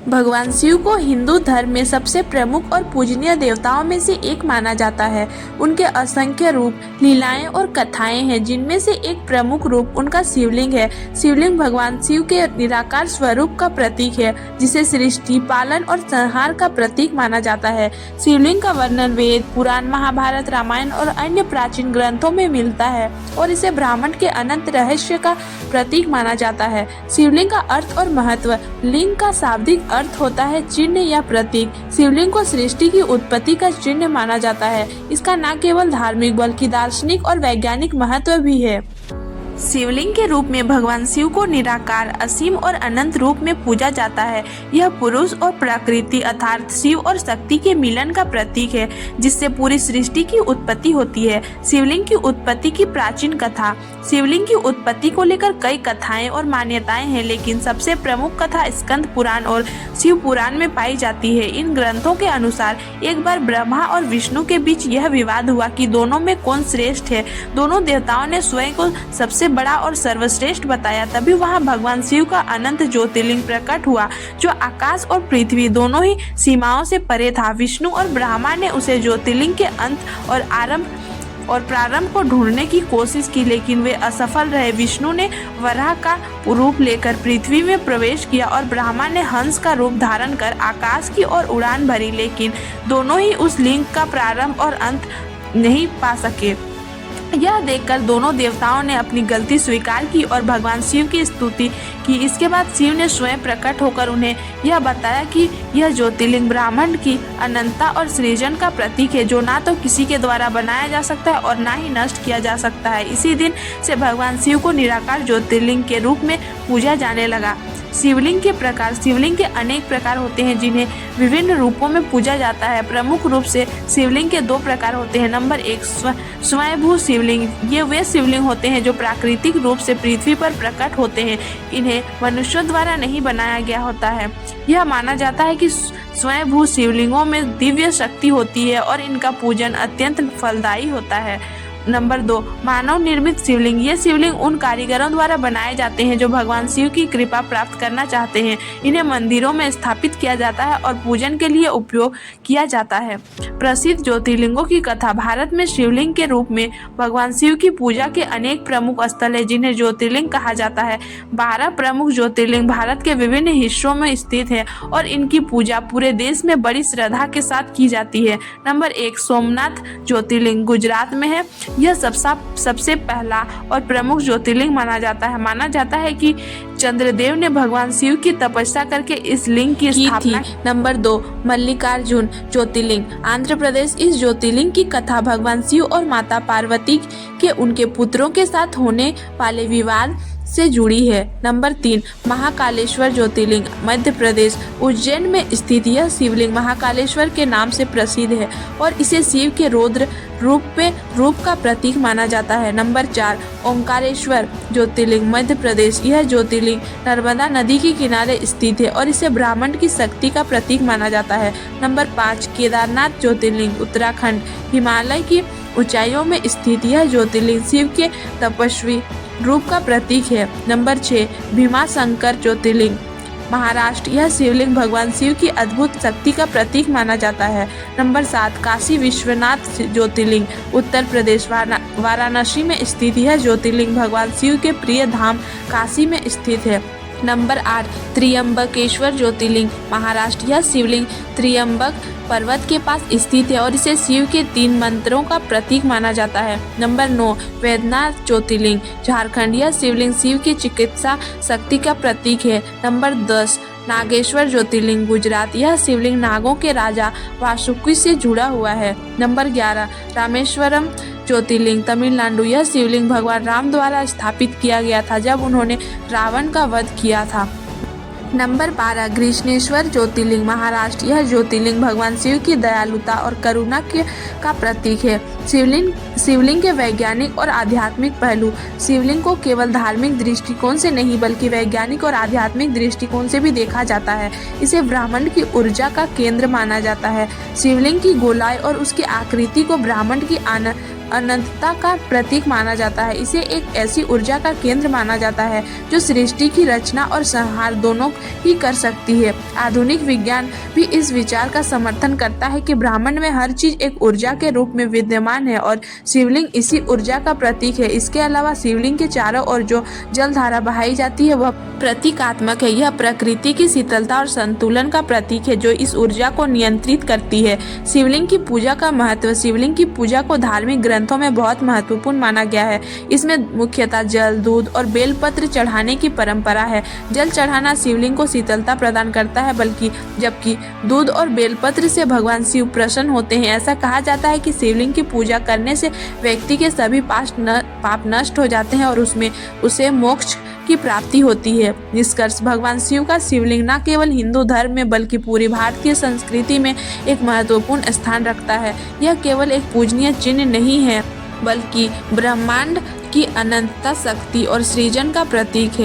भगवान शिव को हिंदू धर्म में सबसे प्रमुख और पूजनीय देवताओं में से एक माना जाता है। उनके असंख्य रूप, लीलाएं और कथाएं हैं, जिनमें से एक प्रमुख रूप उनका शिवलिंग है। शिवलिंग भगवान शिव के निराकार स्वरूप का प्रतीक है, जिसे सृष्टि, पालन और संहार का प्रतीक माना जाता है। शिवलिंग का वर्णन वेद, पुराण, महाभारत, रामायण और अन्य प्राचीन ग्रंथों में मिलता है और इसे ब्रह्मांड के अनंत रहस्य का प्रतीक माना जाता है। शिवलिंग का अर्थ और महत्व। लिंग का शाब्दिक अर्थ होता है चिन्ह या प्रतीक। शिवलिंग को सृष्टि की उत्पत्ति का चिन्ह माना जाता है। इसका न केवल धार्मिक बल्कि दार्शनिक और वैज्ञानिक महत्व भी है। शिवलिंग के रूप में भगवान शिव को निराकार, असीम और अनंत रूप में पूजा जाता है। यह पुरुष और प्रकृति अर्थात शिव और शक्ति के मिलन का प्रतीक है, जिससे पूरी सृष्टि की उत्पत्ति होती है। शिवलिंग की उत्पत्ति की प्राचीन कथा। शिवलिंग की उत्पत्ति को लेकर कई कथाएं और मान्यताएं हैं, लेकिन सबसे प्रमुख कथा स्कंद पुराण और शिव पुराण में पाई जाती है। इन ग्रंथों के अनुसार एक बार ब्रह्मा और विष्णु के बीच यह विवाद हुआ कि दोनों में कौन श्रेष्ठ है। दोनों देवताओं ने स्वयं को सबसे बड़ा और सर्वश्रेष्ठ बताया। तभी वहां भगवान शिव का अनंत ज्योतिर्लिंग प्रकट हुआ, जो आकाश और पृथ्वी दोनों ही सीमाओं से परे था। विष्णु और ब्रह्मा ने उसे ज्योतिर्लिंग के अंत और प्रारंभ को ढूंढने की कोशिश की, लेकिन वे असफल रहे। विष्णु ने वराह का रूप लेकर पृथ्वी में प्रवेश किया और ब्रह्मा ने हंस का रूप धारण कर आकाश की ओर उड़ान भरी, लेकिन दोनों ही उस लिंग का प्रारंभ और अंत नहीं पा सके। यह देखकर दोनों देवताओं ने अपनी गलती स्वीकार की और भगवान शिव की स्तुति की। इसके बाद शिव ने स्वयं प्रकट होकर उन्हें यह बताया कि यह ज्योतिर्लिंग ब्रह्मांड की अनंतता और सृजन का प्रतीक है, जो ना तो किसी के द्वारा बनाया जा सकता है और ना ही नष्ट किया जा सकता है। इसी दिन से भगवान शिव को निराकार ज्योतिर्लिंग के रूप में पूजा जाने लगा। शिवलिंग के प्रकार। शिवलिंग के अनेक प्रकार होते हैं, जिन्हें विभिन्न रूपों में पूजा जाता है। प्रमुख रूप से शिवलिंग के दो प्रकार होते हैं। नंबर 1 स्वयंभू शिवलिंग। ये वे शिवलिंग होते हैं जो प्राकृतिक रूप से पृथ्वी पर प्रकट होते हैं। इन्हें मनुष्यों द्वारा नहीं बनाया गया होता है। यह माना जाता है कि स्वयंभू शिवलिंगों में दिव्य शक्ति होती है और इनका पूजन अत्यंत फलदायी होता है। नंबर 2 मानव निर्मित शिवलिंग। ये शिवलिंग उन कारीगरों द्वारा बनाए जाते हैं जो भगवान शिव की कृपा प्राप्त करना चाहते हैं। इन्हें मंदिरों में स्थापित किया जाता है और पूजन के लिए उपयोग किया जाता है। प्रसिद्ध ज्योतिर्लिंगों की कथा। भारत में शिवलिंग के रूप में भगवान शिव की पूजा के अनेक प्रमुख स्थल है, जिन्हें ज्योतिर्लिंग कहा जाता है। 12 प्रमुख ज्योतिर्लिंग भारत के विभिन्न हिस्सों में स्थित है और इनकी पूजा पूरे देश में बड़ी श्रद्धा के साथ की जाती है। नंबर 1 सोमनाथ ज्योतिर्लिंग गुजरात में है। यह सबसे पहला और प्रमुख ज्योतिर्लिंग माना जाता है। माना जाता है कि चंद्रदेव ने भगवान शिव की तपस्या करके इस लिंग की स्थापना की। नंबर 2 मल्लिकार्जुन ज्योतिर्लिंग आंध्र प्रदेश। इस ज्योतिर्लिंग की कथा भगवान शिव और माता पार्वती के उनके पुत्रों के साथ होने वाले विवाद से जुड़ी है। नंबर 3 महाकालेश्वर ज्योतिर्लिंग मध्य प्रदेश। उज्जैन में स्थित यह शिवलिंग महाकालेश्वर के नाम से प्रसिद्ध है और इसे शिव के रौद्र रूप का प्रतीक माना जाता है। नंबर 4 ओंकारेश्वर ज्योतिर्लिंग मध्य प्रदेश। यह ज्योतिर्लिंग नर्मदा नदी के किनारे स्थित है और इसे ब्रह्मांड की शक्ति का प्रतीक माना जाता है। नंबर 5 केदारनाथ ज्योतिर्लिंग उत्तराखंड। हिमालय की ऊंचाइयों में स्थित यह ज्योतिर्लिंग शिव के तपस्वी रूप का प्रतीक है। नंबर 6 भीमाशंकर ज्योतिर्लिंग महाराष्ट्र। यह शिवलिंग भगवान शिव की अद्भुत शक्ति का प्रतीक माना जाता है। नंबर 7 काशी विश्वनाथ ज्योतिर्लिंग उत्तर प्रदेश। वाराणसी में स्थित यह ज्योतिर्लिंग भगवान शिव के प्रिय धाम काशी में स्थित है। नंबर 8 त्र्यंबकेश्वर ज्योतिर्लिंग महाराष्ट्र। यह शिवलिंग त्र्यंबक पर्वत के पास स्थित है और इसे शिव के 3 मंत्रों का प्रतीक माना जाता है। नंबर 9 वैद्यनाथ ज्योतिर्लिंग झारखंड। यह शिवलिंग शिव की चिकित्सा शक्ति का प्रतीक है। नंबर 10 नागेश्वर ज्योतिर्लिंग गुजरात। यह शिवलिंग नागों के राजा वासुकी से जुड़ा हुआ है। नंबर 11 रामेश्वरम ज्योतिर्लिंग तमिलनाडु। यह शिवलिंग भगवान राम द्वारा स्थापित किया गया था जब उन्होंने रावण का वध किया था। नंबर 12 ग्रीष्णेश्वर ज्योतिर्लिंग महाराष्ट्र। यह ज्योतिर्लिंग भगवान शिव की दयालुता और करुणा का प्रतीक है। शिवलिंग के वैज्ञानिक और आध्यात्मिक पहलू। शिवलिंग को केवल धार्मिक दृष्टिकोण से नहीं बल्कि वैज्ञानिक और आध्यात्मिक दृष्टिकोण से भी देखा जाता है। इसे ब्रह्मांड की ऊर्जा का केंद्र माना जाता है। शिवलिंग की गोलाई और उसकी आकृति को ब्रह्मांड की अनंतता का प्रतीक माना जाता है। इसे एक ऐसी ऊर्जा का केंद्र माना जाता है जो सृष्टि की रचना और संहार दोनों ही कर सकती है। आधुनिक विज्ञान भी इस विचार का समर्थन करता है कि ब्रह्मांड में हर चीज एक ऊर्जा के रूप में विद्यमान है और शिवलिंग इसी ऊर्जा का प्रतीक है। इसके अलावा शिवलिंग के चारों ओर जो जलधारा बहाई जाती है वह प्रतीकात्मक है। यह प्रकृति की शीतलता और संतुलन का प्रतीक है जो इस ऊर्जा को नियंत्रित करती है। शिवलिंग की पूजा का महत्व। शिवलिंग की पूजा को धार्मिक ग्रंथों में बहुत महत्वपूर्ण माना गया है। इसमें मुख्यतः जल, दूध और बेलपत्र चढ़ाने की परंपरा है। जल चढ़ाना शिवलिंग को शीतलता प्रदान करता है जबकि दूध और बेलपत्र से भगवान शिव प्रसन्न होते हैं। ऐसा कहा जाता है कि शिवलिंग की पूजा करने से व्यक्ति के सभी पाप नष्ट हो जाते हैं और उसे मोक्ष की प्राप्ति होती है। निष्कर्ष, भगवान शिव का शिवलिंग न केवल हिंदू धर्म में बल्कि पूरी भारतीय संस्कृति में एक महत्वपूर्ण स्थान रखता है। यह केवल एक पूजनीय चिन्ह नहीं है बल्कि ब्रह्मांड की अनंतता, शक्ति और सृजन का प्रतीक है।